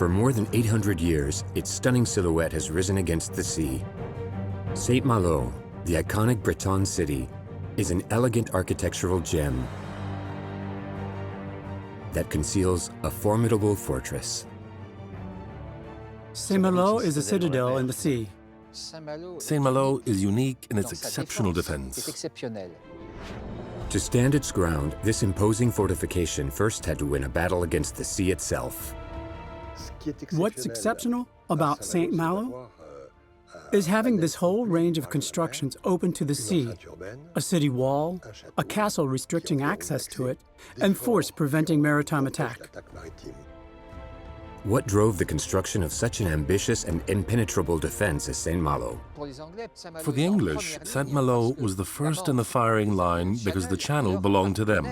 For more than 800 years, its stunning silhouette has risen against the sea. Saint-Malo, the iconic Breton city, is an elegant architectural gem that conceals a formidable fortress. Saint-Malo is a citadel in the sea. Saint-Malo is unique in its exceptional defense. To stand its ground, this imposing fortification first had to win a battle against the sea itself. What's exceptional about Saint-Malo is having this whole range of constructions open to the sea, a city wall, a castle restricting access to it, and forts preventing maritime attack. What drove the construction of such an ambitious and impenetrable defense as Saint-Malo? For the English, Saint-Malo was the first in the firing line because the channel belonged to them.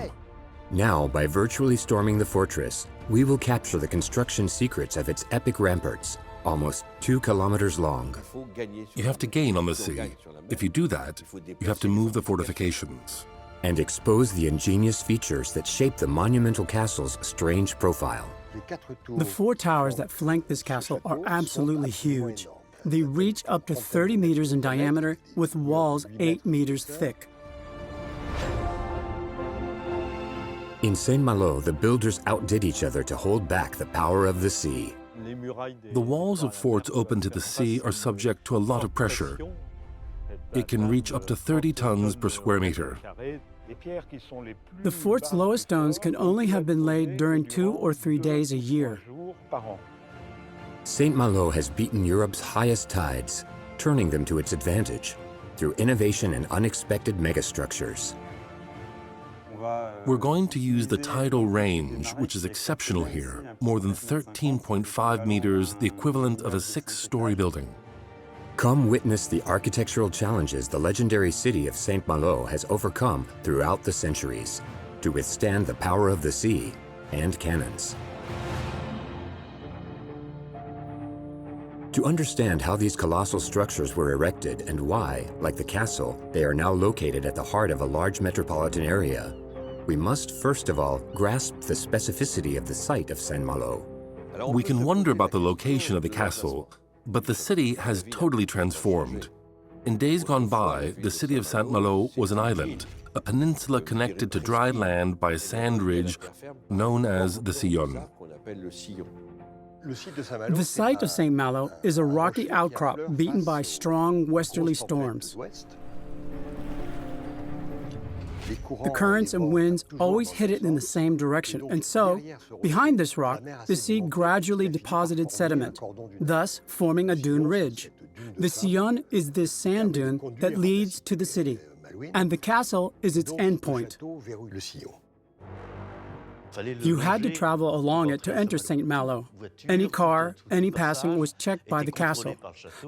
Now, by virtually storming the fortress, we will capture the construction secrets of its epic ramparts, almost 2 kilometers long. You have to gain on the sea. If you do that, you have to move the fortifications. And expose the ingenious features that shape the monumental castle's strange profile. The 4 towers that flank this castle are absolutely huge. They reach up to 30 meters in diameter with walls 8 meters thick. In Saint-Malo, the builders outdid each other to hold back the power of the sea. The walls of forts open to the sea are subject to a lot of pressure. It can reach up to 30 tons per square meter. The fort's lowest stones can only have been laid during 2 or 3 days a year. Saint-Malo has beaten Europe's highest tides, turning them to its advantage through innovation and unexpected megastructures. We're going to use the tidal range, which is exceptional here, more than 13.5 meters, the equivalent of a 6-story building. Come witness the architectural challenges the legendary city of Saint-Malo has overcome throughout the centuries to withstand the power of the sea and cannons. To understand how these colossal structures were erected and why, like the castle, they are now located at the heart of a large metropolitan area, we must first of all grasp the specificity of the site of Saint-Malo. We can wonder about the location of the castle, but the city has totally transformed. In days gone by, the city of Saint-Malo was an island, a peninsula connected to dry land by a sand ridge known as the Sillon. The site of Saint-Malo is a rocky outcrop beaten by strong westerly storms. The currents and winds always hit it in the same direction, and so, behind this rock, the sea gradually deposited sediment, thus forming a dune ridge. The Sillon is this sand dune that leads to the city, and the castle is its endpoint. You had to travel along it to enter Saint-Malo. Any car, any passing was checked by the castle.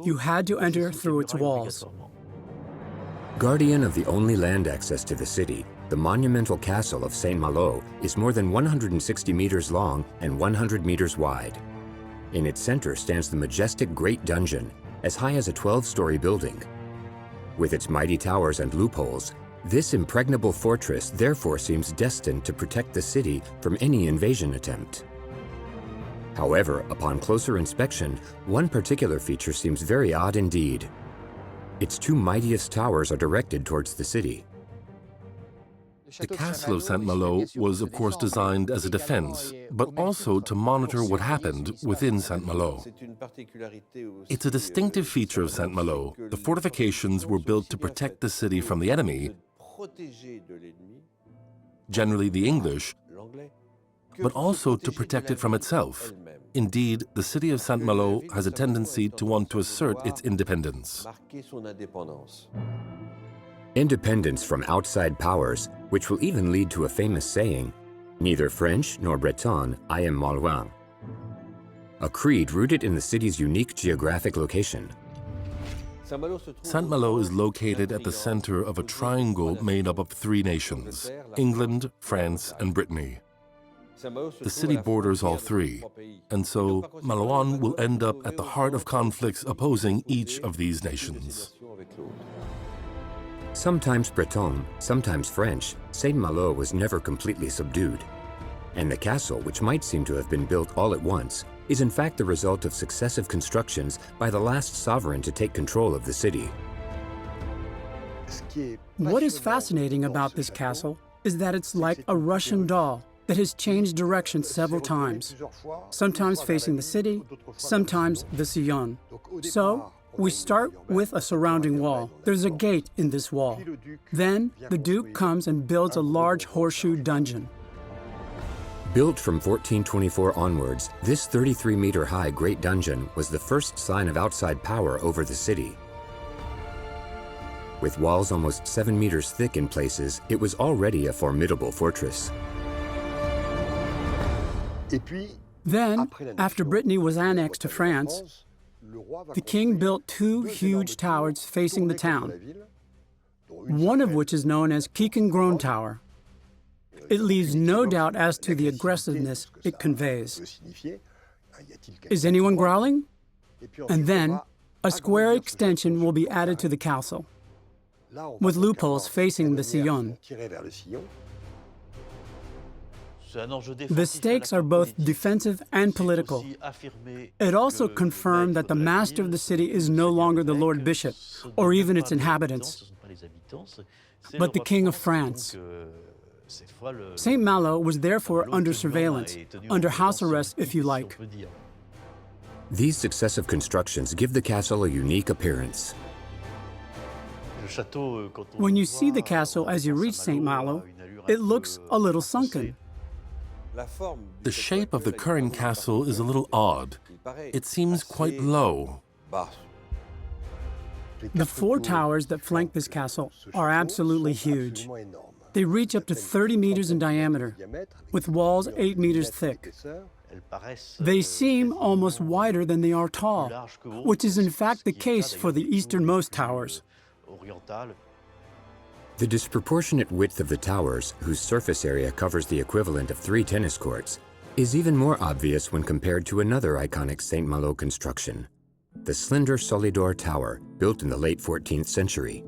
You had to enter through its walls. Guardian of the only land access to the city, the monumental castle of Saint-Malo is more than 160 meters long and 100 meters wide. In its center stands the majestic Great Dungeon, as high as a 12-story building. With its mighty towers and loopholes, this impregnable fortress therefore seems destined to protect the city from any invasion attempt. However, upon closer inspection, one particular feature seems very odd indeed. Its 2 mightiest towers are directed towards the city. The castle of Saint-Malo was, of course, designed as a defense, but also to monitor what happened within Saint-Malo. It's a distinctive feature of Saint-Malo. The fortifications were built to protect the city from the enemy, generally the English, but also to protect it from itself. Indeed, the city of Saint-Malo has a tendency to want to assert its independence. Independence from outside powers, which will even lead to a famous saying, "Neither French nor Breton, I am Malouin." A creed rooted in the city's unique geographic location. Saint-Malo is located at the center of a triangle made up of 3 nations, England, France, and Brittany. The city borders all 3, and so Malouin will end up at the heart of conflicts opposing each of these nations. Sometimes Breton, sometimes French, Saint-Malo was never completely subdued. And the castle, which might seem to have been built all at once, is in fact the result of successive constructions by the last sovereign to take control of the city. What is fascinating about this castle is that it's like a Russian doll that has changed direction several times, sometimes facing the city, sometimes the Sillon. So, we start with a surrounding wall. There's a gate in this wall. Then, the Duke comes and builds a large horseshoe dungeon. Built from 1424 onwards, this 33-meter-high Great Dungeon was the first sign of outside power over the city. With walls almost 7 meters thick in places, it was already a formidable fortress. Then, after Brittany was annexed to France, the king built 2 huge towers facing the town, one of which is known as Quiquendone Tower. It leaves no doubt as to the aggressiveness it conveys. Is anyone growling? And then, a square extension will be added to the castle, with loopholes facing the Sillon. The stakes are both defensive and political. It also confirmed that the master of the city is no longer the Lord Bishop, or even its inhabitants, but the King of France. Saint-Malo was therefore under surveillance, under house arrest, if you like. These successive constructions give the castle a unique appearance. When you see the castle as you reach Saint-Malo, it looks a little sunken. The shape of the current castle is a little odd. It seems quite low. The 4 towers that flank this castle are absolutely huge. They reach up to 30 meters in diameter, with walls 8 meters thick. They seem almost wider than they are tall, which is in fact the case for the easternmost towers. The disproportionate width of the towers, whose surface area covers the equivalent of 3 tennis courts, is even more obvious when compared to another iconic Saint-Malo construction, the slender Solidor Tower, built in the late 14th century.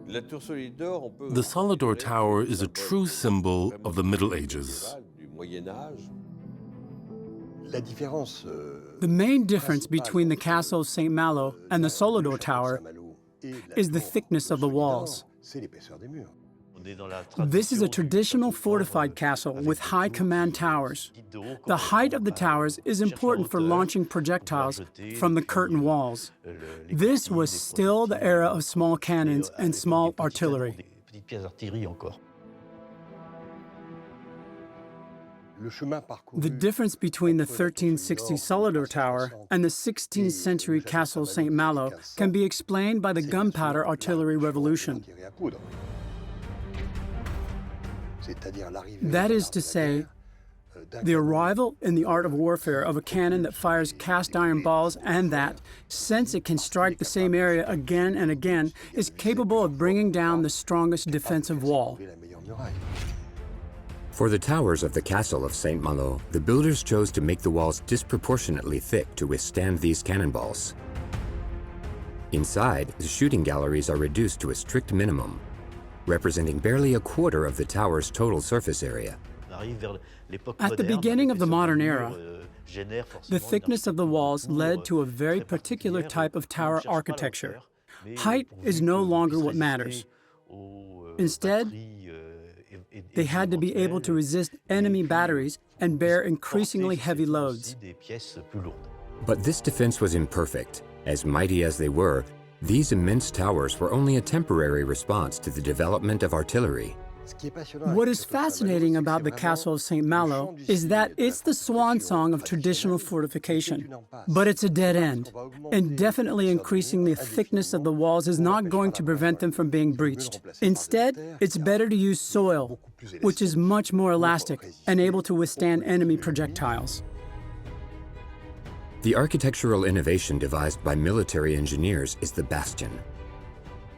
The Solidor Tower is a true symbol of the Middle Ages. The main difference between the castle of Saint-Malo and the Solidor Tower is the thickness of the walls. This is a traditional fortified castle with high command towers. The height of the towers is important for launching projectiles from the curtain walls. This was still the era of small cannons and small artillery. The difference between the 1360 Solidor Tower and the 16th century castle Saint-Malo can be explained by the gunpowder artillery revolution. That is to say, the arrival in the art of warfare of a cannon that fires cast iron balls and that, since it can strike the same area again and again, is capable of bringing down the strongest defensive wall. For the towers of the castle of Saint-Malo, the builders chose to make the walls disproportionately thick to withstand these cannonballs. Inside, the shooting galleries are reduced to a strict minimum, representing barely a quarter of the tower's total surface area. At the beginning of the modern era, the thickness of the walls led to a very particular type of tower architecture. Height is no longer what matters. Instead, they had to be able to resist enemy batteries and bear increasingly heavy loads. But this defense was imperfect. As mighty as they were, these immense towers were only a temporary response to the development of artillery. What is fascinating about the castle of Saint-Malo is that it's the swan song of traditional fortification. But it's a dead end. Indefinitely increasing the thickness of the walls is not going to prevent them from being breached. Instead, it's better to use soil, which is much more elastic and able to withstand enemy projectiles. The architectural innovation devised by military engineers is the bastion.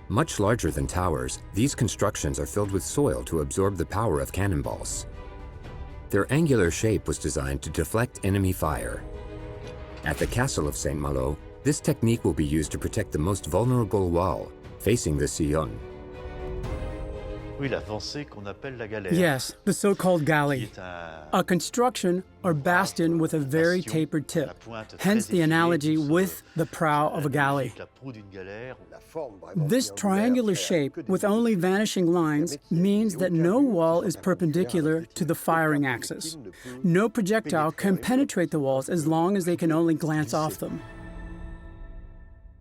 Much larger than towers, these constructions are filled with soil to absorb the power of cannonballs. Their angular shape was designed to deflect enemy fire. At the castle of Saint-Malo, this technique will be used to protect the most vulnerable wall, facing the Sillon. Yes, the so-called galley, a construction or bastion with a very tapered tip, hence the analogy with the prow of a galley. This triangular shape with only vanishing lines means that no wall is perpendicular to the firing axis. No projectile can penetrate the walls as long as they can only glance off them.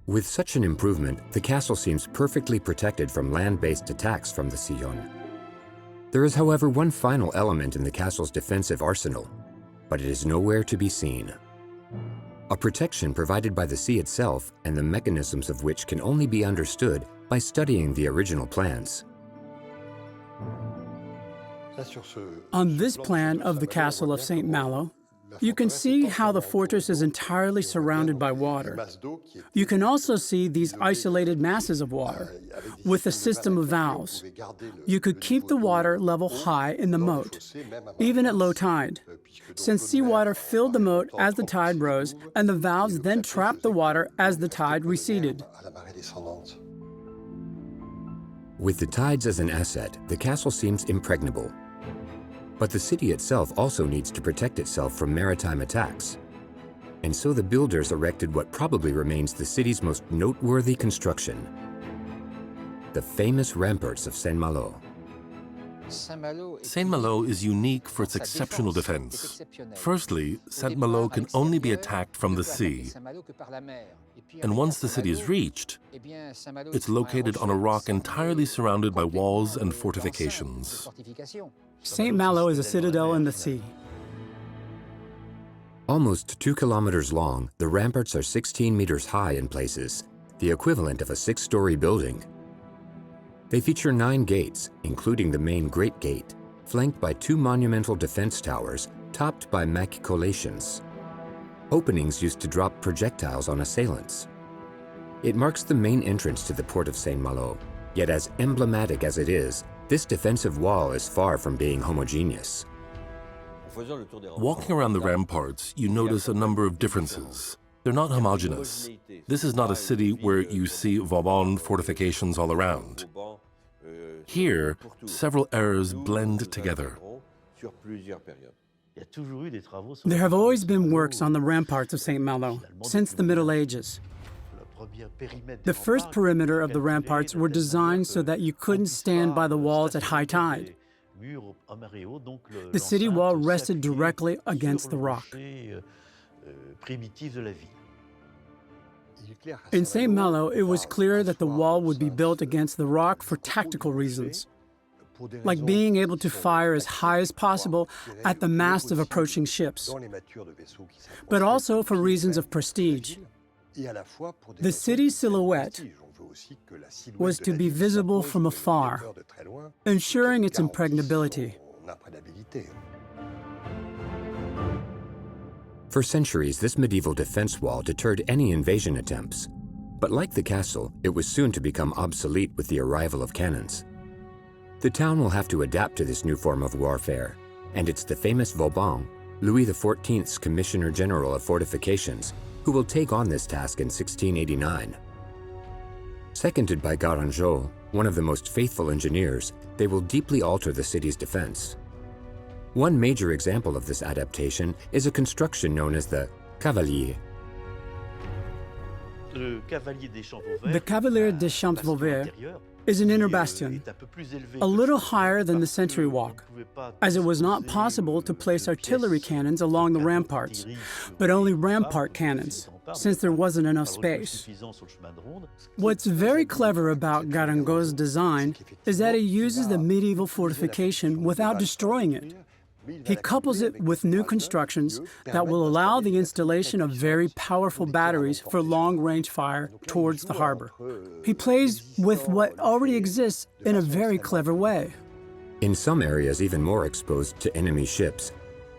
With such an improvement, the castle seems perfectly protected from land-based attacks from the Sillon. There is, however, one final element in the castle's defensive arsenal, but it is nowhere to be seen. A protection provided by the sea itself and the mechanisms of which can only be understood by studying the original plans. On this plan of the castle of Saint-Malo, you can see how the fortress is entirely surrounded by water. You can also see these isolated masses of water with a system of valves. You could keep the water level high in the moat, even at low tide, since seawater filled the moat as the tide rose, and the valves then trapped the water as the tide receded. With the tides as an asset, the castle seems impregnable. But the city itself also needs to protect itself from maritime attacks. And so the builders erected what probably remains the city's most noteworthy construction, the famous ramparts of Saint-Malo. Saint-Malo is unique for its exceptional defense. Firstly, Saint-Malo can only be attacked from the sea. And once the city is reached, it's located on a rock entirely surrounded by walls and fortifications. Saint-Malo is a citadel in the sea. Almost 2 kilometers long, the ramparts are 16 meters high in places, the equivalent of a 6-story building. They feature 9 gates, including the main Great Gate, flanked by 2 monumental defense towers topped by machicolations, openings used to drop projectiles on assailants. It marks the main entrance to the port of Saint-Malo, yet as emblematic as it is, this defensive wall is far from being homogeneous. Walking around the ramparts, you notice a number of differences. They're not homogeneous. This is not a city where you see Vauban fortifications all around. Here, several eras blend together. There have always been works on the ramparts of Saint-Malo since the Middle Ages. The first perimeter of the ramparts were designed so that you couldn't stand by the walls at high tide. The city wall rested directly against the rock. In Saint-Malo, it was clear that the wall would be built against the rock for tactical reasons, like being able to fire as high as possible at the mast of approaching ships, but also for reasons of prestige. The city's silhouette was to be visible from afar, ensuring its impregnability. For centuries, this medieval defense wall deterred any invasion attempts. But like the castle, it was soon to become obsolete with the arrival of cannons. The town will have to adapt to this new form of warfare, and it's the famous Vauban, Louis XIV's Commissioner General of Fortifications, who will take on this task in 1689. Seconded by Garangeau, one of the most faithful engineers, they will deeply alter the city's defense. One major example of this adaptation is a construction known as the Cavalier. The Cavalier des Champs Vauvert is an inner bastion, a little higher than the sentry walk, as it was not possible to place artillery cannons along the ramparts, but only rampart cannons, since there wasn't enough space. What's very clever about Garangeau's design is that he uses the medieval fortification without destroying it. He couples it with new constructions that will allow the installation of very powerful batteries for long-range fire towards the harbor. He plays with what already exists in a very clever way. In some areas even more exposed to enemy ships,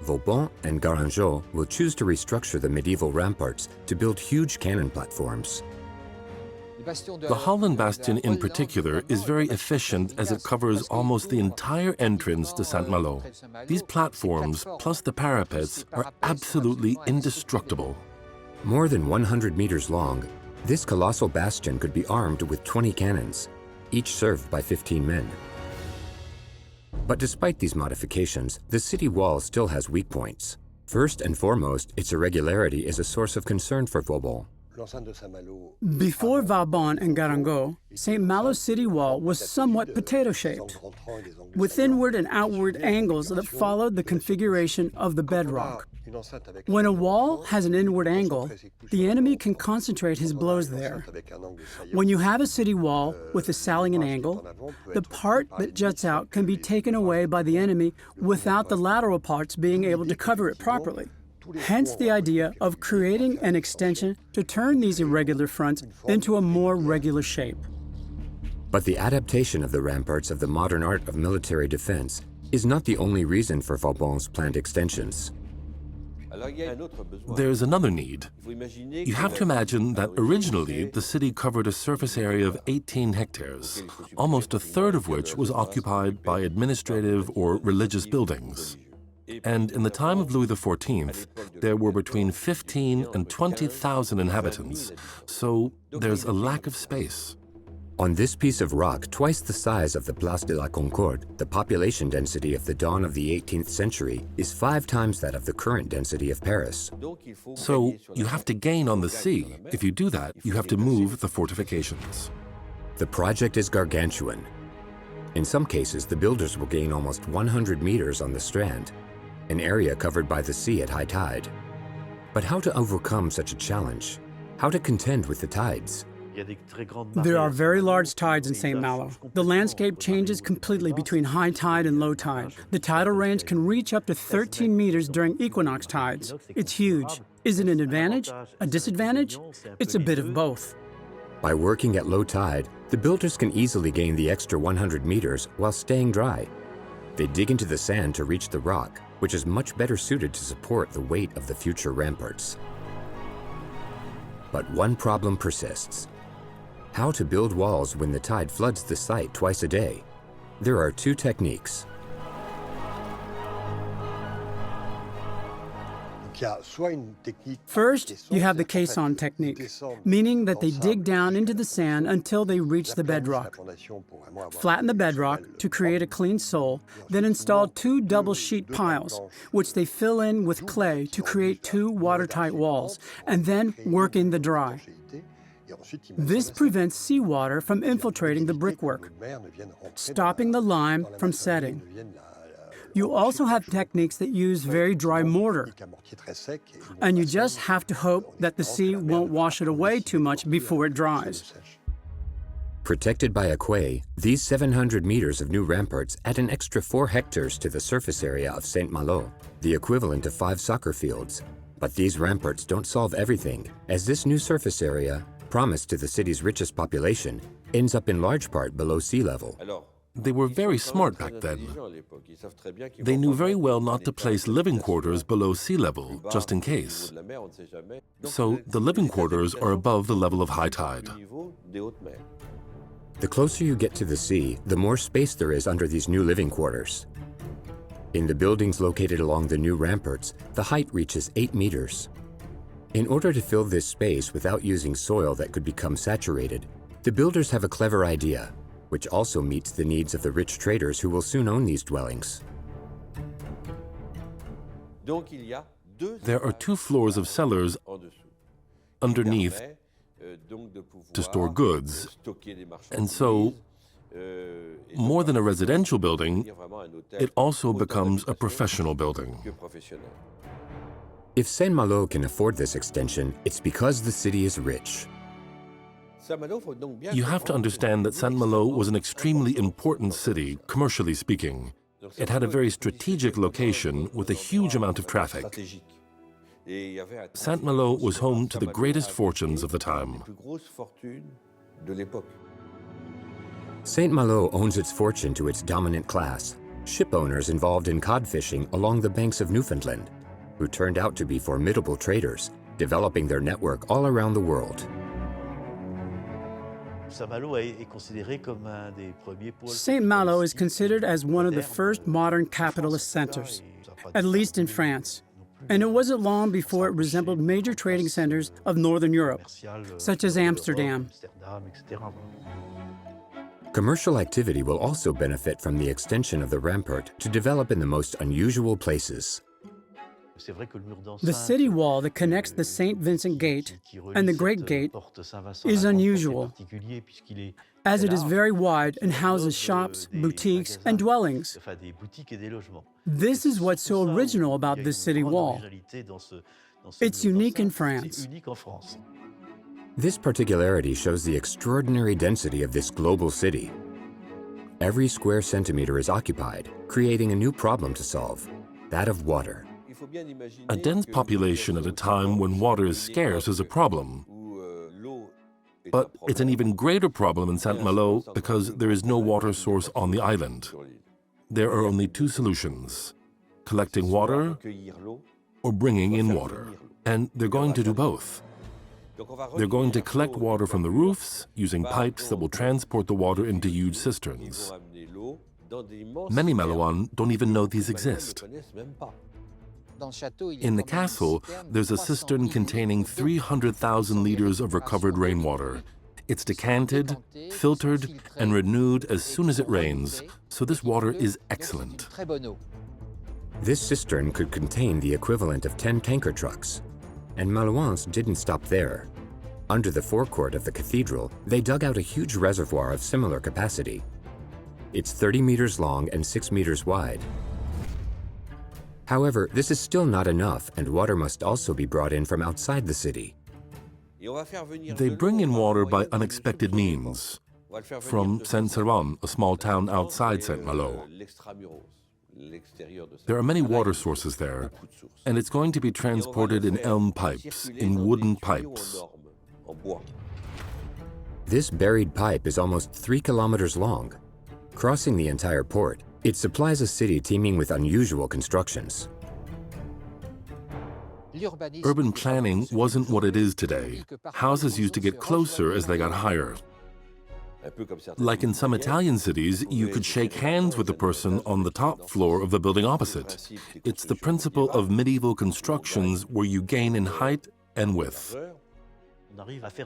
Vauban and Garangeau will choose to restructure the medieval ramparts to build huge cannon platforms. The Holland Bastion in particular is very efficient as it covers almost the entire entrance to Saint-Malo. These platforms, plus the parapets, are absolutely indestructible. More than 100 meters long, this colossal bastion could be armed with 20 cannons, each served by 15 men. But despite these modifications, the city wall still has weak points. First and foremost, its irregularity is a source of concern for Vauban. Before Vauban and Garangeau, Saint-Malo city wall was somewhat potato-shaped, with inward and outward angles that followed the configuration of the bedrock. When a wall has an inward angle, the enemy can concentrate his blows there. When you have a city wall with a salient angle, the part that juts out can be taken away by the enemy without the lateral parts being able to cover it properly. Hence the idea of creating an extension to turn these irregular fronts into a more regular shape. But the adaptation of the ramparts of the modern art of military defense is not the only reason for Vauban's planned extensions. There's another need. You have to imagine that originally the city covered a surface area of 18 hectares, almost a third of which was occupied by administrative or religious buildings. And in the time of Louis XIV, there were between 15 and 20,000 inhabitants, so there's a lack of space. On this piece of rock, twice the size of the Place de la Concorde, the population density of the dawn of the 18th century is 5 times that of the current density of Paris. So you have to gain on the sea. If you do that, you have to move the fortifications. The project is gargantuan. In some cases, the builders will gain almost 100 meters on the strand, an area covered by the sea at high tide. But how to overcome such a challenge? How to contend with the tides? There are very large tides in Saint-Malo. The landscape changes completely between high tide and low tide. The tidal range can reach up to 13 meters during equinox tides. It's huge. Is it an advantage? A disadvantage? It's a bit of both. By working at low tide, the builders can easily gain the extra 100 meters while staying dry. They dig into the sand to reach the rock, which is much better suited to support the weight of the future ramparts. But one problem persists. How to build walls when the tide floods the site twice a day? There are 2 techniques. First, you have the caisson technique, meaning that they dig down into the sand until they reach the bedrock. Flatten the bedrock to create a clean sole, then install 2 double sheet piles, which they fill in with clay to create 2 watertight walls, and then work in the dry. This prevents seawater from infiltrating the brickwork, stopping the lime from setting. You also have techniques that use very dry mortar, and you just have to hope that the sea won't wash it away too much before it dries. Protected by a quay, these 700 meters of new ramparts add an extra 4 hectares to the surface area of Saint-Malo, the equivalent of 5 soccer fields. But these ramparts don't solve everything, as this new surface area, promised to the city's richest population, ends up in large part below sea level. They were very smart back then. They knew very well not to place living quarters below sea level, just in case. So the living quarters are above the level of high tide. The closer you get to the sea, the more space there is under these new living quarters. In the buildings located along the new ramparts, the height reaches 8 meters. In order to fill this space without using soil that could become saturated, the builders have a clever idea, which also meets the needs of the rich traders who will soon own these dwellings. There are 2 floors of cellars underneath to store goods, and so, more than a residential building, it also becomes a professional building. If Saint-Malo can afford this extension, it's because the city is rich. You have to understand that Saint-Malo was an extremely important city, commercially speaking. It had a very strategic location with a huge amount of traffic. Saint-Malo was home to the greatest fortunes of the time. Saint-Malo owes its fortune to its dominant class, ship owners involved in cod fishing along the banks of Newfoundland, who turned out to be formidable traders, developing their network all around the world. Saint-Malo is considered as one of the first modern capitalist centers, at least in France. And it wasn't long before it resembled major trading centers of Northern Europe, such as Amsterdam. Commercial activity will also benefit from the extension of the rampart to develop in the most unusual places. The city wall that connects the St. Vincent Gate and the Great Gate is unusual, as it is very wide and houses shops, boutiques, and dwellings. This is what's so original about this city wall. It's unique in France. This particularity shows the extraordinary density of this global city. Every square centimeter is occupied, creating a new problem to solve, that of water. A dense population at a time when water is scarce is a problem. But it's an even greater problem in Saint-Malo because there is no water source on the island. There are only two solutions: collecting water or bringing in water. And they're going to do both. They're going to collect water from the roofs using pipes that will transport the water into huge cisterns. Many Malouans don't even know these exist. In the castle, there's a cistern containing 300,000 liters of recovered rainwater. It's decanted, filtered, and renewed as soon as it rains, so this water is excellent. This cistern could contain the equivalent of 10 tanker trucks. And Malouans didn't stop there. Under the forecourt of the cathedral, they dug out a huge reservoir of similar capacity. It's 30 meters long and 6 meters wide. However, this is still not enough, and water must also be brought in from outside the city. They bring in water by unexpected means, from Saint-Servan, a small town outside Saint-Malo. There are many water sources there, and it's going to be transported in elm pipes, in wooden pipes. This buried pipe is almost 3 kilometers long. Crossing the entire port, it supplies a city teeming with unusual constructions. Urban planning wasn't what it is today. Houses used to get closer as they got higher. Like in some Italian cities, you could shake hands with the person on the top floor of the building opposite. It's the principle of medieval constructions where you gain in height and width.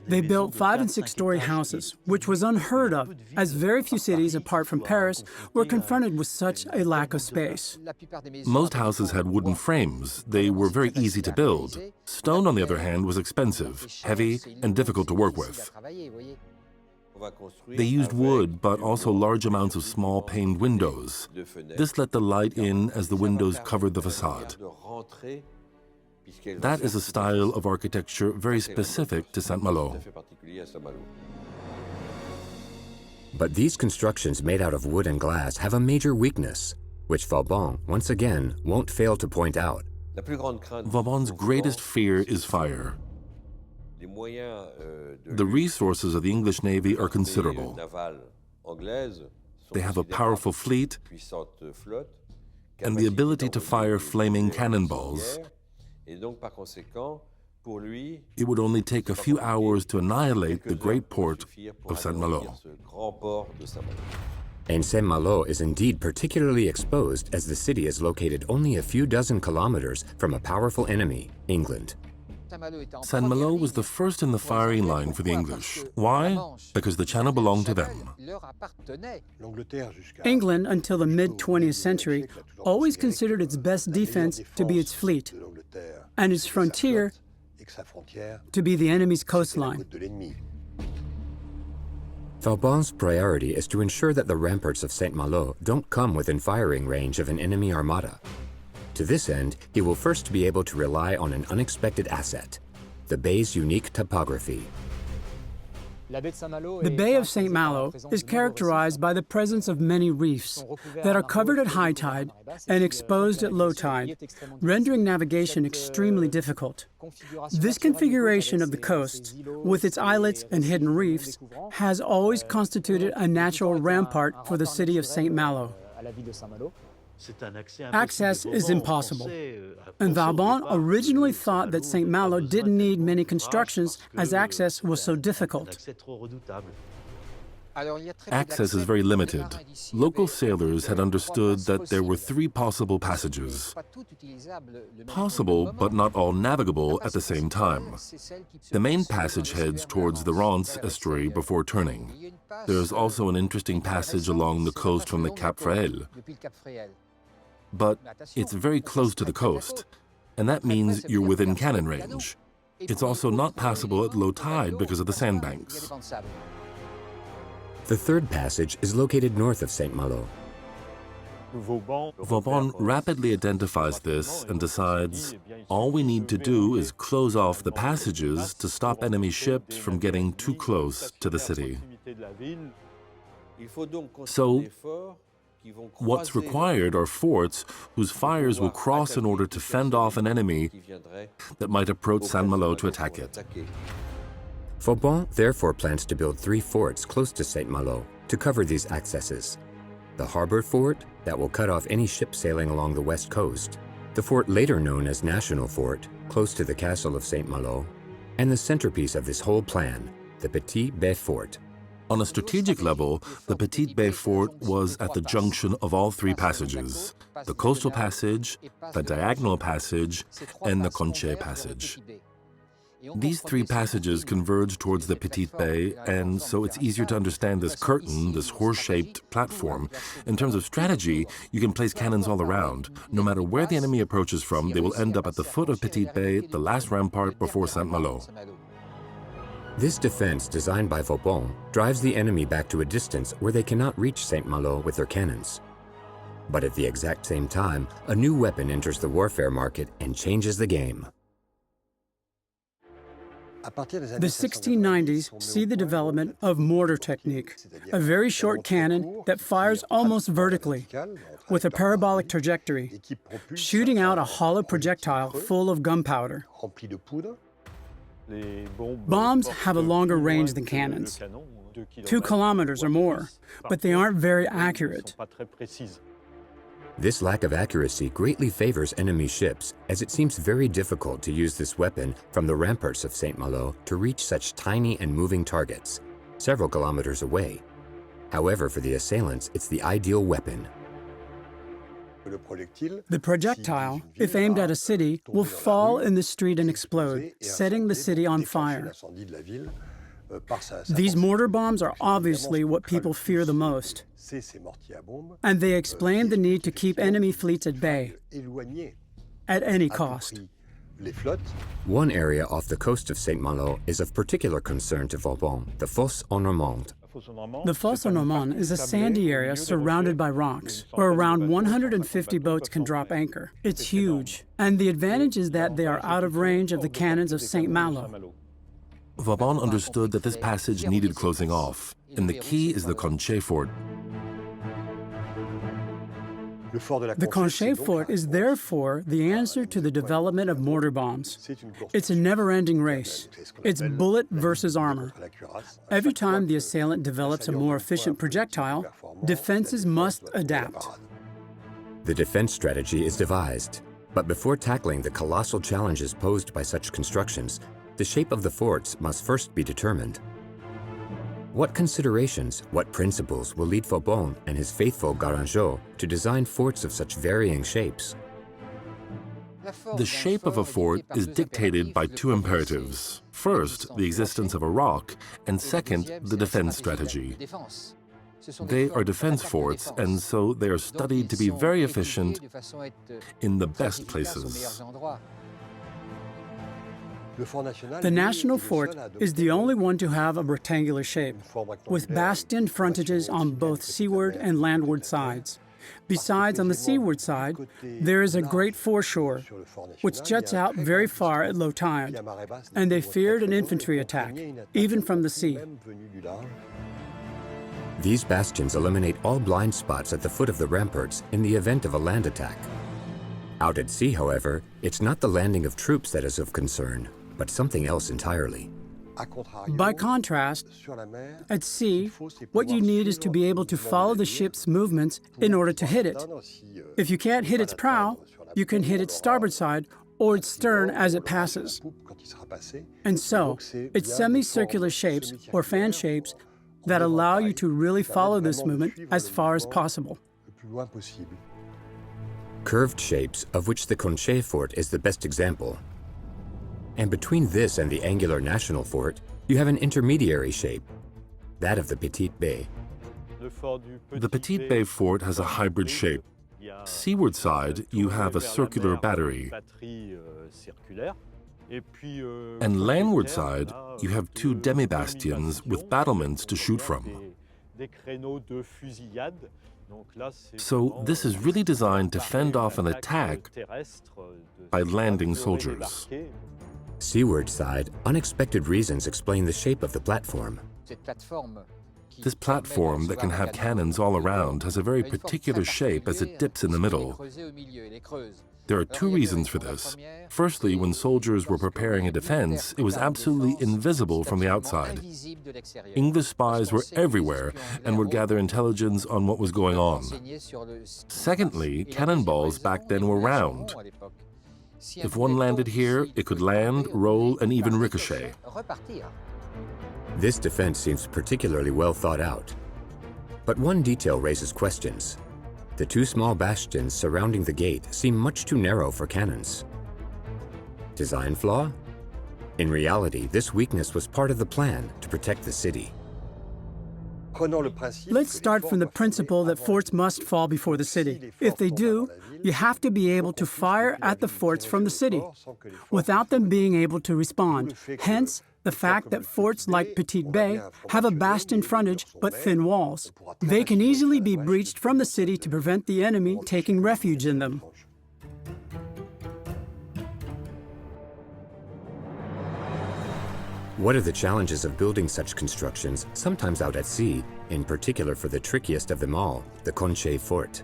They built 5- and 6-story houses, which was unheard of, as very few cities, apart from Paris, were confronted with such a lack of space. Most houses had wooden frames. They were very easy to build. Stone, on the other hand, was expensive, heavy, and difficult to work with. They used wood, but also large amounts of small paned windows. This let the light in as the windows covered the facade. That is a style of architecture very specific to Saint-Malo. But these constructions made out of wood and glass have a major weakness, which Vauban, once again, won't fail to point out. Vauban's greatest fear is fire. The resources of the English Navy are considerable. They have a powerful fleet and the ability to fire flaming cannonballs. It would only take a few hours to annihilate the great port of Saint-Malo. And Saint-Malo is indeed particularly exposed as the city is located only a few dozen kilometers from a powerful enemy, England. Saint-Malo was the first in the firing line for the English. Why? Because the channel belonged to them. England, until the mid-20th century, always considered its best defense to be its fleet, and its frontier to be the enemy's coastline. Vauban's priority is to ensure that the ramparts of Saint-Malo don't come within firing range of an enemy armada. To this end, he will first be able to rely on an unexpected asset, the bay's unique topography. The Bay of Saint-Malo is characterized by the presence of many reefs that are covered at high tide and exposed at low tide, rendering navigation extremely difficult. This configuration of the coasts, with its islets and hidden reefs, has always constituted a natural rampart for the city of Saint-Malo. Access is impossible, and Vauban originally thought that Saint-Malo didn't need many constructions as access was so difficult. Access is very limited. Local sailors had understood that there were three possible passages. Possible, but not all navigable at the same time. The main passage heads towards the Rance estuary before turning. There is also an interesting passage along the coast from the Cap Fréhel. But it's very close to the coast, and that means you're within cannon range. It's also not passable at low tide because of the sandbanks. The third passage is located north of Saint-Malo. Vauban rapidly identifies this and decides, all we need to do is close off the passages to stop enemy ships from getting too close to the city. So, what's required are forts whose fires will cross in order to fend off an enemy that might approach Saint-Malo to attack it. Vauban therefore plans to build 3 forts close to Saint-Malo to cover these accesses. The harbor fort that will cut off any ship sailing along the west coast, the fort later known as National Fort, close to the castle of Saint-Malo, and the centerpiece of this whole plan, the Petit Bay Fort. On a strategic level, the Petit Bay Fort was at the junction of all 3 passages, the coastal passage, the diagonal passage, and the Conceals passage. These 3 passages converge towards the Petite Bay, and so it's easier to understand this curtain, this horse-shaped platform. In terms of strategy, you can place cannons all around. No matter where the enemy approaches from, they will end up at the foot of Petite Bay, the last rampart before Saint-Malo. This defense, designed by Vauban, drives the enemy back to a distance where they cannot reach Saint-Malo with their cannons. But at the exact same time, a new weapon enters the warfare market and changes the game. The 1690s see the development of mortar technique, a very short cannon that fires almost vertically, with a parabolic trajectory, shooting out a hollow projectile full of gunpowder. Bombs have a longer range than cannons, 2 kilometers or more, but they aren't very accurate. This lack of accuracy greatly favors enemy ships, as it seems very difficult to use this weapon from the ramparts of Saint-Malo to reach such tiny and moving targets, several kilometers away. However, for the assailants, it's the ideal weapon. The projectile, if aimed at a city, will fall in the street and explode, setting the city on fire. These mortar bombs are obviously what people fear the most, and they explain the need to keep enemy fleets at bay, at any cost. One area off the coast of Saint-Malo is of particular concern to Vauban, the Fosse aux Normands. The Fosse aux Normands is a sandy area surrounded by rocks, where around 150 boats can drop anchor. It's huge, and the advantage is that they are out of range of the cannons of Saint-Malo. Vauban understood that this passage needed closing off, and the key is the Conceals fort. The Conceals fort is therefore the answer to the development of mortar bombs. It's a never-ending race. It's bullet versus armor. Every time the assailant develops a more efficient projectile, defenses must adapt. The defense strategy is devised, but before tackling the colossal challenges posed by such constructions, the shape of the forts must first be determined. What considerations, what principles will lead Vauban and his faithful Garangeau to design forts of such varying shapes? The shape of a fort is dictated by 2 imperatives. First, the existence of a rock, and second, the defense strategy. They are defense forts, and so they are studied to be very efficient in the best places. The National Fort is the only one to have a rectangular shape, with bastioned frontages on both seaward and landward sides. Besides, on the seaward side, there is a great foreshore, which juts out very far at low tide, and they feared an infantry attack, even from the sea. These bastions eliminate all blind spots at the foot of the ramparts in the event of a land attack. Out at sea, however, it's not the landing of troops that is of concern, but something else entirely. By contrast, at sea, what you need is to be able to follow the ship's movements in order to hit it. If you can't hit its prow, you can hit its starboard side or its stern as it passes. And so, its semicircular shapes, or fan shapes, that allow you to really follow this movement as far as possible. Curved shapes, of which the Conceals fort is the best example. And between this and the angular national fort, you have an intermediary shape, that of the Petite Bay. The Petite Bay fort has a hybrid shape. Seaward side, you have a circular battery. And landward side, you have two demi-bastions with battlements to shoot from. So this is really designed to fend off an attack by landing soldiers. Seaward side, unexpected reasons explain the shape of the platform. This platform that can have cannons all around has a very particular shape as it dips in the middle. There are two reasons for this. Firstly, when soldiers were preparing a defense, it was absolutely invisible from the outside. English spies were everywhere and would gather intelligence on what was going on. Secondly, cannonballs back then were round. If one landed here, it could land, roll, and even ricochet. This defense seems particularly well thought out. But one detail raises questions. The two small bastions surrounding the gate seem much too narrow for cannons. Design flaw? In reality, this weakness was part of the plan to protect the city. Let's start from the principle that forts must fall before the city. If they do, you have to be able to fire at the forts from the city without them being able to respond. Hence, the fact that forts like Petite Bay have a bastion frontage but thin walls. They can easily be breached from the city to prevent the enemy taking refuge in them. What are the challenges of building such constructions, sometimes out at sea, in particular for the trickiest of them all, the Conceals fort?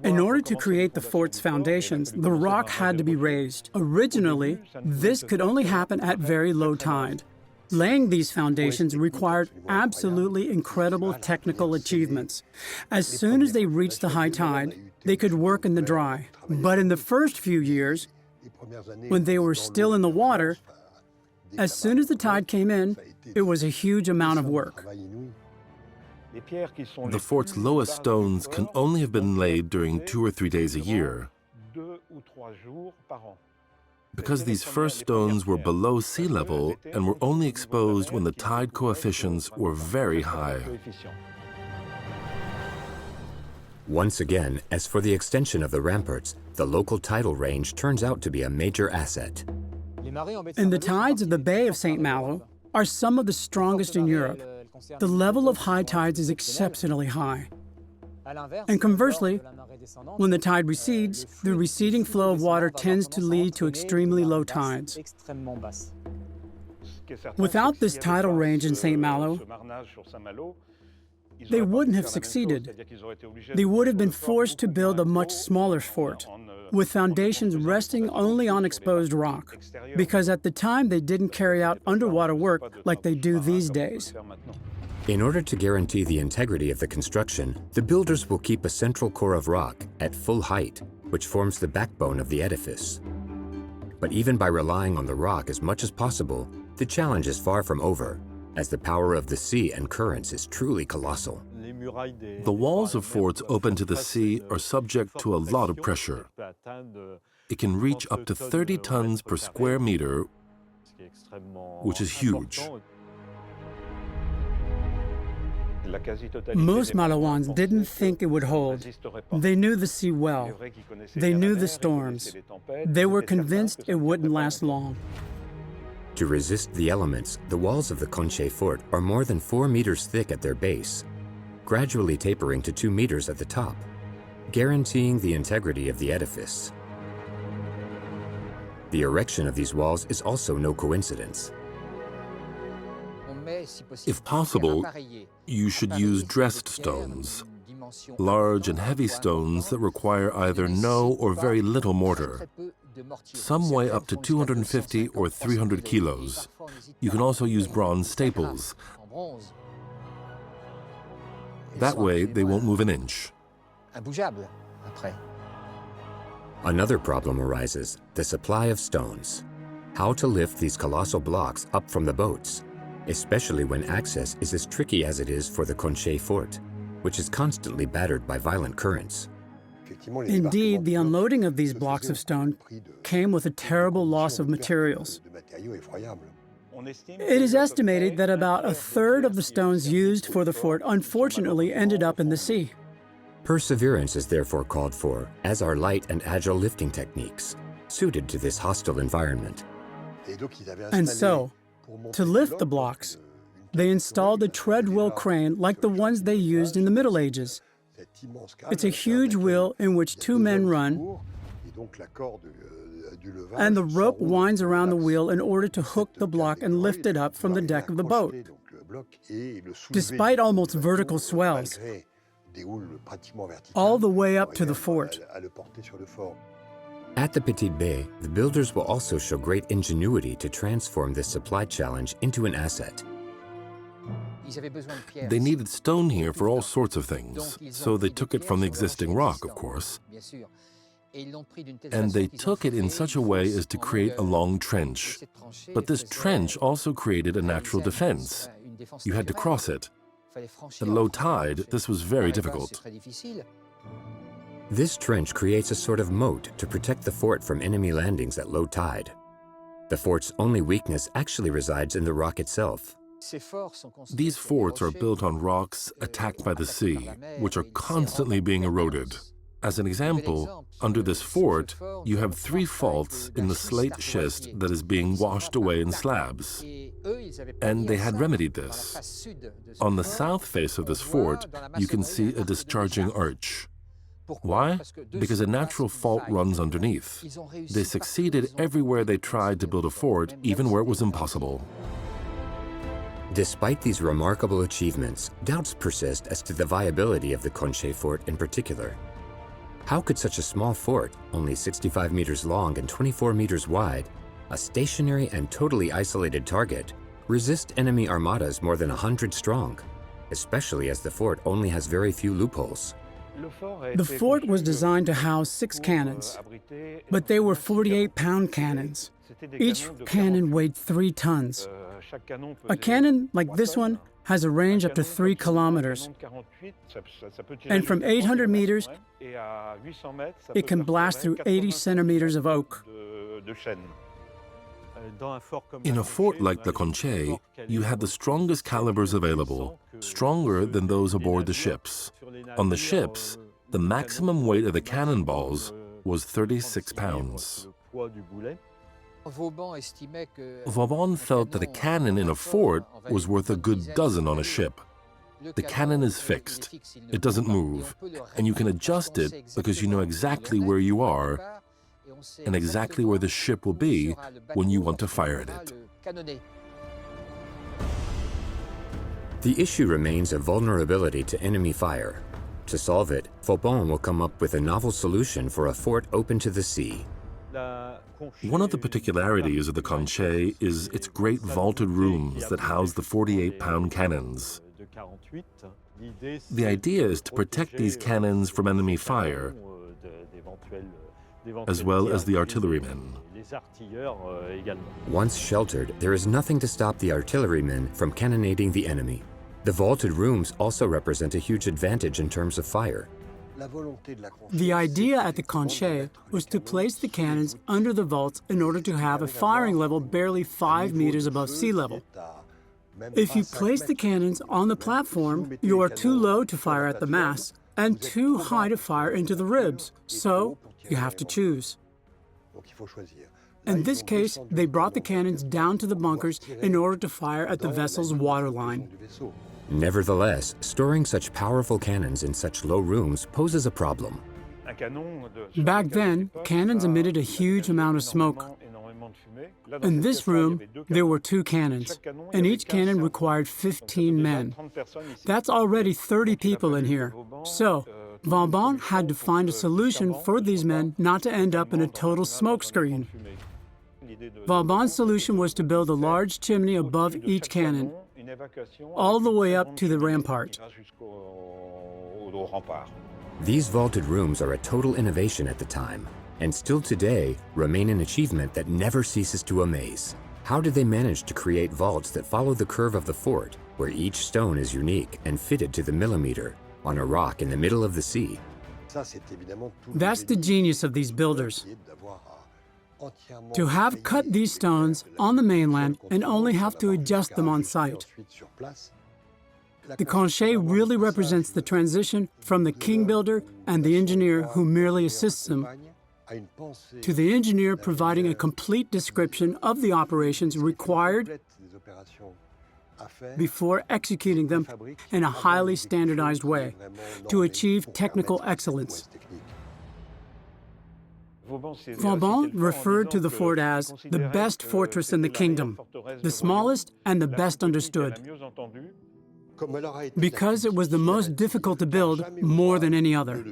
In order to create the fort's foundations, the rock had to be raised. Originally, this could only happen at very low tide. Laying these foundations required absolutely incredible technical achievements. As soon as they reached the high tide, they could work in the dry. But in the first few years, when they were still in the water, as soon as the tide came in, it was a huge amount of work. The fort's lowest stones can only have been laid during 2 or 3 days a year. Because these first stones were below sea level and were only exposed when the tide coefficients were very high. Once again, as for the extension of the ramparts, the local tidal range turns out to be a major asset. And the tides of the Bay of Saint-Malo are some of the strongest in Europe. The level of high tides is exceptionally high. And conversely, when the tide recedes, the receding flow of water tends to lead to extremely low tides. Without this tidal range in Saint-Malo, they wouldn't have succeeded. They would have been forced to build a much smaller fort, with foundations resting only on exposed rock, because at the time they didn't carry out underwater work like they do these days. In order to guarantee the integrity of the construction, the builders will keep a central core of rock at full height, which forms the backbone of the edifice. But even by relying on the rock as much as possible, the challenge is far from over, as the power of the sea and currents is truly colossal. The walls of forts open to the sea are subject to a lot of pressure. It can reach up to 30 tons per square meter, which is huge. Most Malouans didn't think it would hold. They knew the sea well. They knew the storms. They were convinced it wouldn't last long. To resist the elements, the walls of the Conceals fort are more than 4 meters thick at their base, gradually tapering to 2 meters at the top, guaranteeing the integrity of the edifice. The erection of these walls is also no coincidence. If possible, you should use dressed stones, large and heavy stones that require either no or very little mortar. Some weigh up to 250 or 300 kilos. You can also use bronze staples. That way, they won't move an inch. Another problem arises, the supply of stones. How to lift these colossal blocks up from the boats? especially when access is as tricky as it is for the Conche fort, which is constantly battered by violent currents. Indeed, the unloading of these blocks of stone came with a terrible loss of materials. It is estimated that about a third of the stones used for the fort unfortunately ended up in the sea. Perseverance is therefore called for, as are light and agile lifting techniques, suited to this hostile environment. And so, to lift the blocks, they installed a tread wheel crane like the ones they used in the Middle Ages. It's a huge wheel in which two men run, and the rope winds around the wheel in order to hook the block and lift it up from the deck of the boat. Despite almost vertical swells, all the way up to the fort. At the Petite Baie, the builders will also show great ingenuity to transform this supply challenge into an asset. They needed stone here for all sorts of things, so they took it from the existing rock, of course. And they took it in such a way as to create a long trench. But this trench also created a natural defense. You had to cross it. At low tide, this was very difficult. This trench creates a sort of moat to protect the fort from enemy landings at low tide. The fort's only weakness actually resides in the rock itself. These forts are built on rocks attacked by the sea, which are constantly being eroded. As an example, under this fort, you have 3 faults in the slate schist that is being washed away in slabs. And they had remedied this. On the south face of this fort, you can see a discharging arch. Why? Because a natural fault runs underneath. They succeeded everywhere they tried to build a fort, even where it was impossible. Despite these remarkable achievements, doubts persist as to the viability of the Conche fort in particular. How could such a small fort, only 65 meters long and 24 meters wide, a stationary and totally isolated target, resist enemy armadas more than 100 strong, especially as the fort only has very few loopholes? The fort was designed to house 6 cannons, but they were 48-pound cannons. Each cannon weighed 3 tons. A cannon like this one has a range up to 3 kilometers. And from 800 meters, it can blast through 80 centimeters of oak. In a fort like the Conche, you had the strongest calibers available, stronger than those aboard the ships. On the ships, the maximum weight of the cannonballs was 36 pounds. Vauban felt that a cannon in a fort was worth a good dozen on a ship. The cannon is fixed. It doesn't move, and you can adjust it because you know exactly where you are and exactly where the ship will be when you want to fire at it. The issue remains a vulnerability to enemy fire. To solve it, Vauban will come up with a novel solution for a fort open to the sea. One of the particularities of the Conche is its great vaulted rooms that house the 48-pound cannons. The idea is to protect these cannons from enemy fire, as well as the artillerymen. Once sheltered, there is nothing to stop the artillerymen from cannonading the enemy. The vaulted rooms also represent a huge advantage in terms of fire. The idea at the Conche was to place the cannons under the vaults in order to have a firing level barely 5 meters above sea level. If you place the cannons on the platform, you are too low to fire at the mass and too high to fire into the ribs, so you have to choose. In this case, they brought the cannons down to the bunkers in order to fire at the vessel's waterline. Nevertheless, storing such powerful cannons in such low rooms poses a problem. Back then, cannons emitted a huge amount of smoke. In this room, there were 2 cannons, and each cannon required 15 men. That's already 30 people in here. So, Vauban had to find a solution for these men not to end up in a total smokescreen. Vauban's solution was to build a large chimney above each cannon, all the way up to the rampart. These vaulted rooms are a total innovation at the time, and still today remain an achievement that never ceases to amaze. How did they manage to create vaults that follow the curve of the fort, where each stone is unique and fitted to the millimeter, on a rock in the middle of the sea? That's the genius of these builders. To have cut these stones on the mainland and only have to adjust them on site. The conceals really represents the transition from the king builder and the engineer who merely assists him to the engineer providing a complete description of the operations required before executing them in a highly standardized way to achieve technical excellence. Vauban referred to the fort as the best fortress in the kingdom, the smallest and the best understood, because it was the most difficult to build more than any other.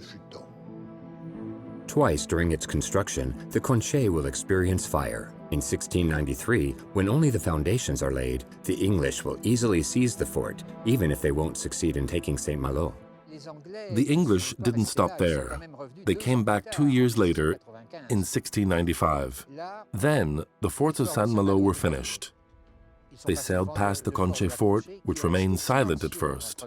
Twice during its construction, the conceals will experience fire. In 1693, when only the foundations are laid, the English will easily seize the fort, even if they won't succeed in taking Saint-Malo. The English didn't stop there. They came back 2 years later, in 1695. Then, the forts of Saint-Malo were finished. They sailed past the Conceals fort, which remained silent at first.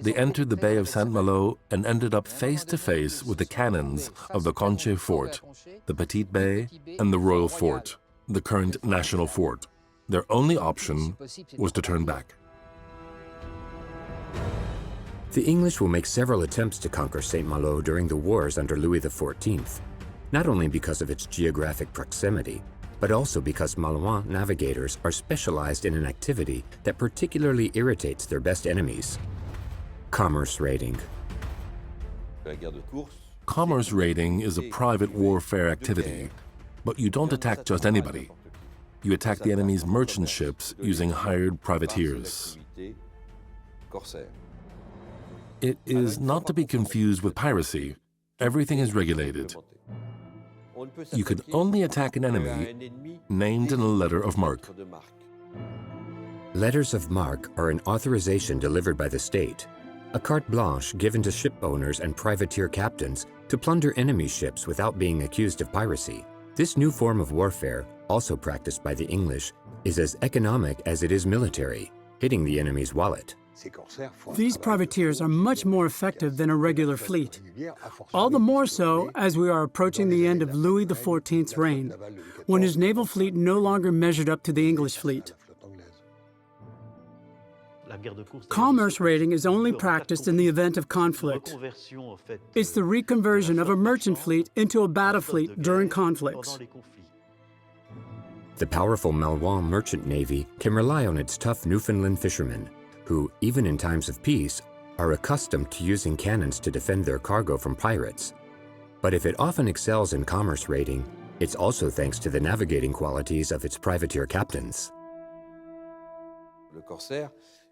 They entered the Bay of Saint-Malo and ended up face to face with the cannons of the Conceals fort, the Petite Bay, and the Royal Fort, the current National Fort. Their only option was to turn back. The English will make several attempts to conquer Saint-Malo during the wars under Louis XIV, not only because of its geographic proximity, but also because Malouin navigators are specialized in an activity that particularly irritates their best enemies: commerce raiding. Commerce raiding is a private warfare activity, but you don't attack just anybody. You attack the enemy's merchant ships using hired privateers. It is not to be confused with piracy. Everything is regulated. You can only attack an enemy named in a letter of marque. Letters of marque are an authorization delivered by the state, a carte blanche given to ship owners and privateer captains to plunder enemy ships without being accused of piracy. This new form of warfare, also practiced by the English, is as economic as it is military, hitting the enemy's wallet. These privateers are much more effective than a regular fleet, all the more so as we are approaching the end of Louis XIV's reign, when his naval fleet no longer measured up to the English fleet. Commerce raiding is only practiced in the event of conflict. It's the reconversion of a merchant fleet into a battle fleet during conflicts. The powerful Malouin merchant navy can rely on its tough Newfoundland fishermen, who, even in times of peace, are accustomed to using cannons to defend their cargo from pirates. But if it often excels in commerce raiding, it's also thanks to the navigating qualities of its privateer captains.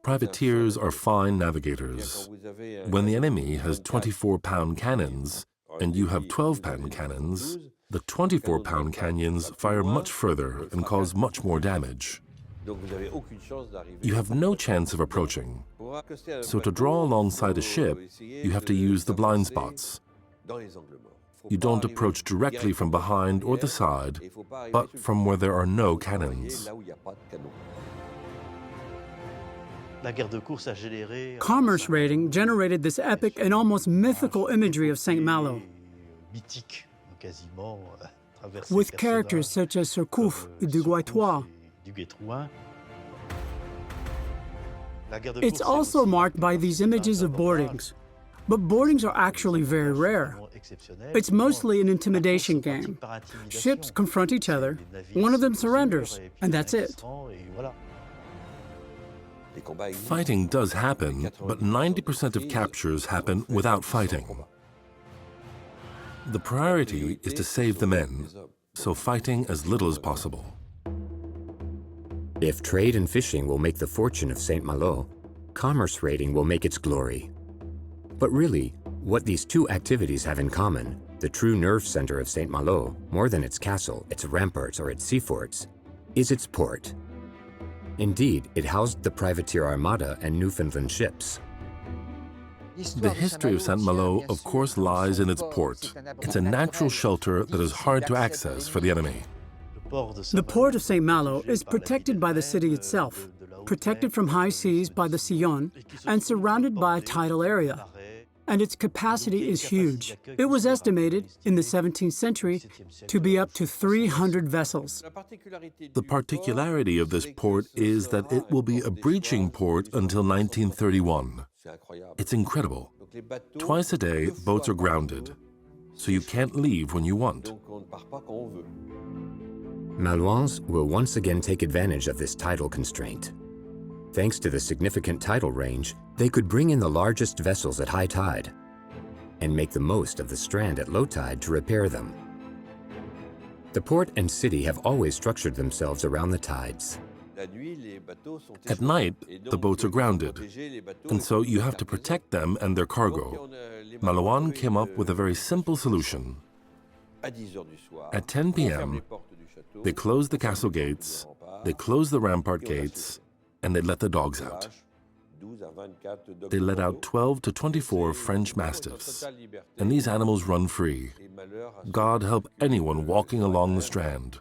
Privateers are fine navigators. When the enemy has 24-pound cannons and you have 12-pound cannons, the 24-pound cannons fire much further and cause much more damage. You have no chance of approaching. So to draw alongside a ship, you have to use the blind spots. You don't approach directly from behind or the side, but from where there are no cannons. Commerce raiding generated this epic and almost mythical imagery of Saint-Malo, with characters such as Surcouf and du Guaitois. It's also marked by these images of boardings, but boardings are actually very rare. It's mostly an intimidation game. Ships confront each other, one of them surrenders, and that's it. Fighting does happen, but 90% of captures happen without fighting. The priority is to save the men, so fighting as little as possible. If trade and fishing will make the fortune of Saint-Malo, commerce raiding will make its glory. But really, what these two activities have in common, the true nerve center of Saint-Malo, more than its castle, its ramparts, or its sea forts, is its port. Indeed, it housed the privateer armada and Newfoundland ships. The history of Saint-Malo, of course, lies in its port. It's a natural shelter that is hard to access for the enemy. The port of Saint-Malo is protected by the city itself, protected from high seas by the Sillon, and surrounded by a tidal area. And its capacity is huge. It was estimated in the 17th century to be up to 300 vessels. The particularity of this port is that it will be a breaching port until 1931. It's incredible. Twice a day, boats are grounded, so you can't leave when you want. Malouins will once again take advantage of this tidal constraint. Thanks to the significant tidal range, they could bring in the largest vessels at high tide and make the most of the strand at low tide to repair them. The port and city have always structured themselves around the tides. At night, the boats are grounded, and so you have to protect them and their cargo. Malouin came up with a very simple solution. At 10 p.m., they close the castle gates, they close the rampart gates, and they let the dogs out. They let out 12 to 24 French mastiffs, and these animals run free. God help anyone walking along the strand.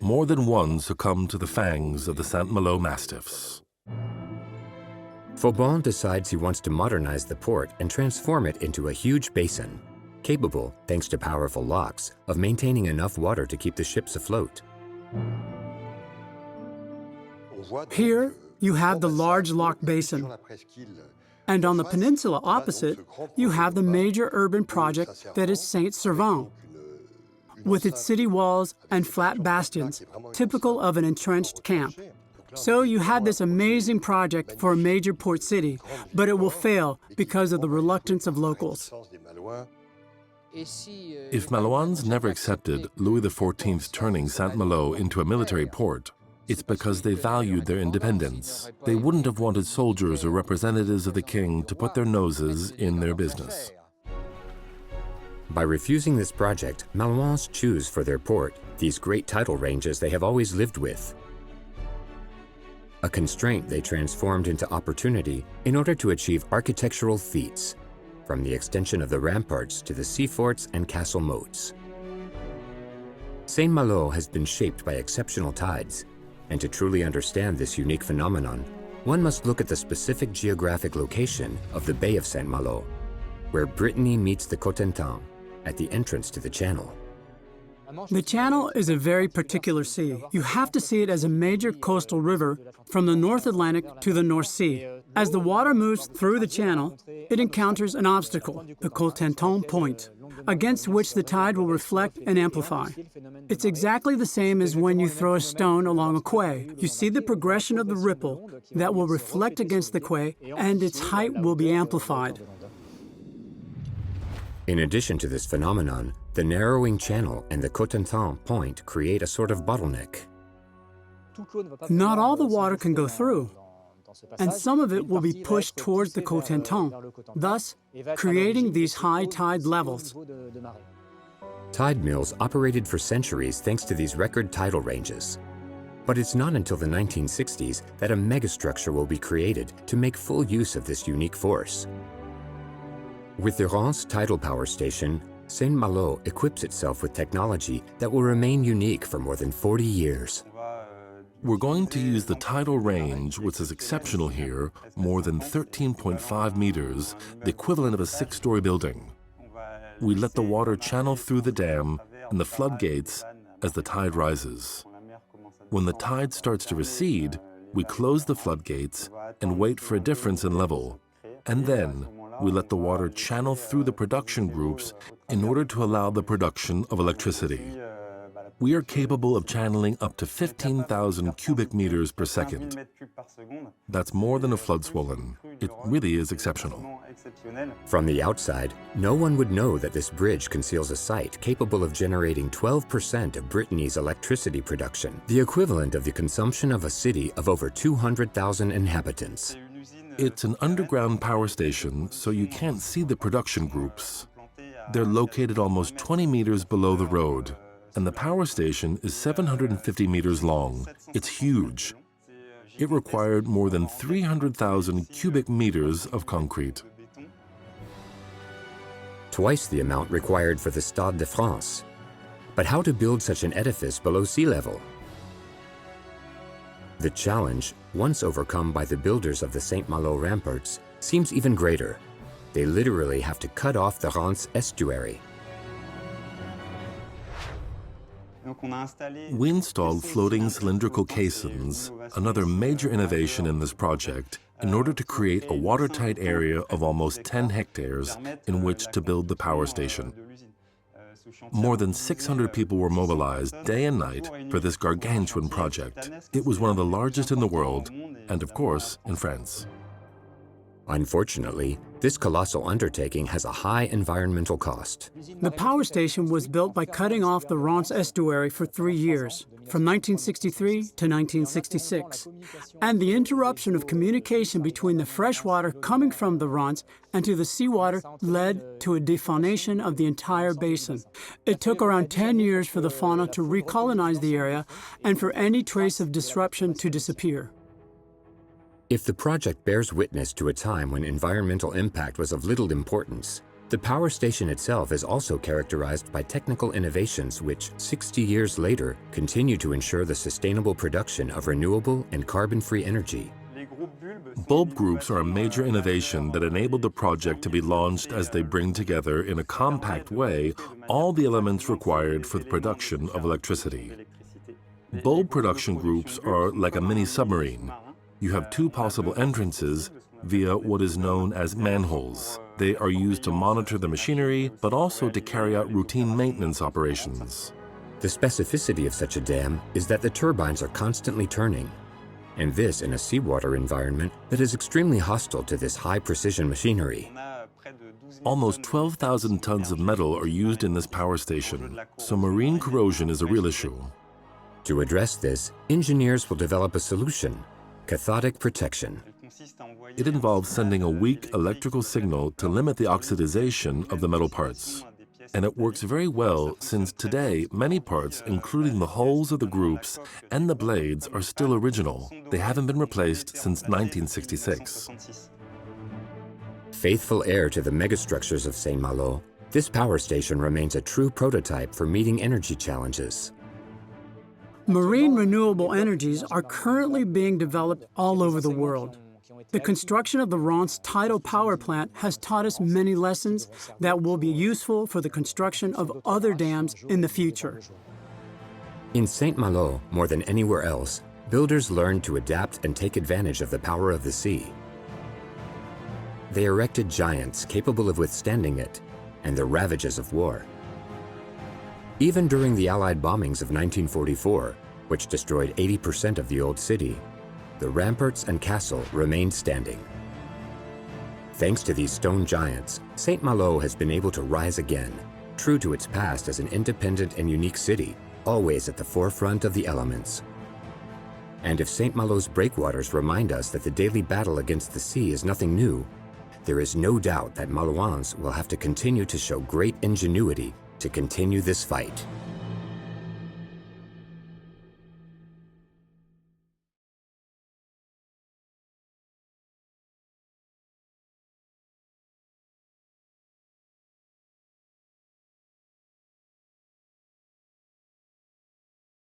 More than one succumbed to the fangs of the Saint-Malo mastiffs. Vauban decides he wants to modernize the port and transform it into a huge basin, capable, thanks to powerful locks, of maintaining enough water to keep the ships afloat. Here, you have the large lock basin. And on the peninsula opposite, you have the major urban project that is Saint-Servan, with its city walls and flat bastions, typical of an entrenched camp. So you have this amazing project for a major port city, but it will fail because of the reluctance of locals. If Malouins never accepted Louis XIV's turning Saint-Malo into a military port, it's because they valued their independence. They wouldn't have wanted soldiers or representatives of the king to put their noses in their business. By refusing this project, Malouins choose for their port these great tidal ranges they have always lived with. A constraint they transformed into opportunity in order to achieve architectural feats, from the extension of the ramparts to the sea forts and castle moats. Saint-Malo has been shaped by exceptional tides, and to truly understand this unique phenomenon, one must look at the specific geographic location of the Bay of Saint-Malo, where Brittany meets the Cotentin at the entrance to the channel. The Channel is a very particular sea. You have to see it as a major coastal river from the North Atlantic to the North Sea. As the water moves through the channel, it encounters an obstacle, the Cotentin Point, against which the tide will reflect and amplify. It's exactly the same as when you throw a stone along a quay. You see the progression of the ripple that will reflect against the quay, and its height will be amplified. In addition to this phenomenon, the narrowing channel and the Cotentin Point create a sort of bottleneck. Not all the water can go through, and some of it will be pushed towards the Cotentin, thus creating these high tide levels. Tide mills operated for centuries thanks to these record tidal ranges. But it's not until the 1960s that a megastructure will be created to make full use of this unique force. With the Rance Tidal Power Station, Saint-Malo equips itself with technology that will remain unique for more than 40 years. We're going to use the tidal range, which is exceptional here, more than 13.5 meters, the equivalent of a 6-story building. We let the water channel through the dam and the floodgates as the tide rises. When the tide starts to recede, we close the floodgates and wait for a difference in level, and then we let the water channel through the production groups in order to allow the production of electricity. We are capable of channeling up to 15,000 cubic meters per second. That's more than a flood swollen. It really is exceptional. From the outside, no one would know that this bridge conceals a site capable of generating 12% of Brittany's electricity production, the equivalent of the consumption of a city of over 200,000 inhabitants. It's an underground power station, so you can't see the production groups. They're located almost 20 meters below the road, and the power station is 750 meters long. It's huge. It required more than 300,000 cubic meters of concrete. Twice the amount required for the Stade de France. But how to build such an edifice below sea level? The challenge, once overcome by the builders of the Saint-Malo ramparts, seems even greater. They literally have to cut off the Rance estuary. We installed floating cylindrical caissons, another major innovation in this project, in order to create a watertight area of almost 10 hectares in which to build the power station. More than 600 people were mobilized day and night for this gargantuan project. It was one of the largest in the world, and of course, in France. Unfortunately, this colossal undertaking has a high environmental cost. The power station was built by cutting off the Rance estuary for 3 years, from 1963 to 1966. And the interruption of communication between the fresh water coming from the Rance and to the seawater led to a defaunation of the entire basin. It took around 10 years for the fauna to recolonize the area and for any trace of disruption to disappear. If the project bears witness to a time when environmental impact was of little importance, the power station itself is also characterized by technical innovations which, 60 years later, continue to ensure the sustainable production of renewable and carbon-free energy. Bulb groups are a major innovation that enabled the project to be launched as they bring together in a compact way all the elements required for the production of electricity. Bulb production groups are like a mini submarine. You have 2 possible entrances via what is known as manholes. They are used to monitor the machinery, but also to carry out routine maintenance operations. The specificity of such a dam is that the turbines are constantly turning, and this in a seawater environment that is extremely hostile to this high-precision machinery. Almost 12,000 tons of metal are used in this power station, so marine corrosion is a real issue. To address this, engineers will develop a solution: cathodic protection. It involves sending a weak electrical signal to limit the oxidization of the metal parts. And it works very well since today many parts, including the hulls of the groups and the blades, are still original. They haven't been replaced since 1966. Faithful heir to the megastructures of Saint-Malo, this power station remains a true prototype for meeting energy challenges. Marine renewable energies are currently being developed all over the world. The construction of the Rance Tidal Power Plant has taught us many lessons that will be useful for the construction of other dams in the future. In Saint-Malo, more than anywhere else, builders learned to adapt and take advantage of the power of the sea. They erected giants capable of withstanding it and the ravages of war. Even during the Allied bombings of 1944, which destroyed 80% of the old city, the ramparts and castle remained standing. Thanks to these stone giants, Saint-Malo has been able to rise again, true to its past as an independent and unique city, always at the forefront of the elements. And if Saint-Malo's breakwaters remind us that the daily battle against the sea is nothing new, there is no doubt that Malouans will have to continue to show great ingenuity to continue this fight.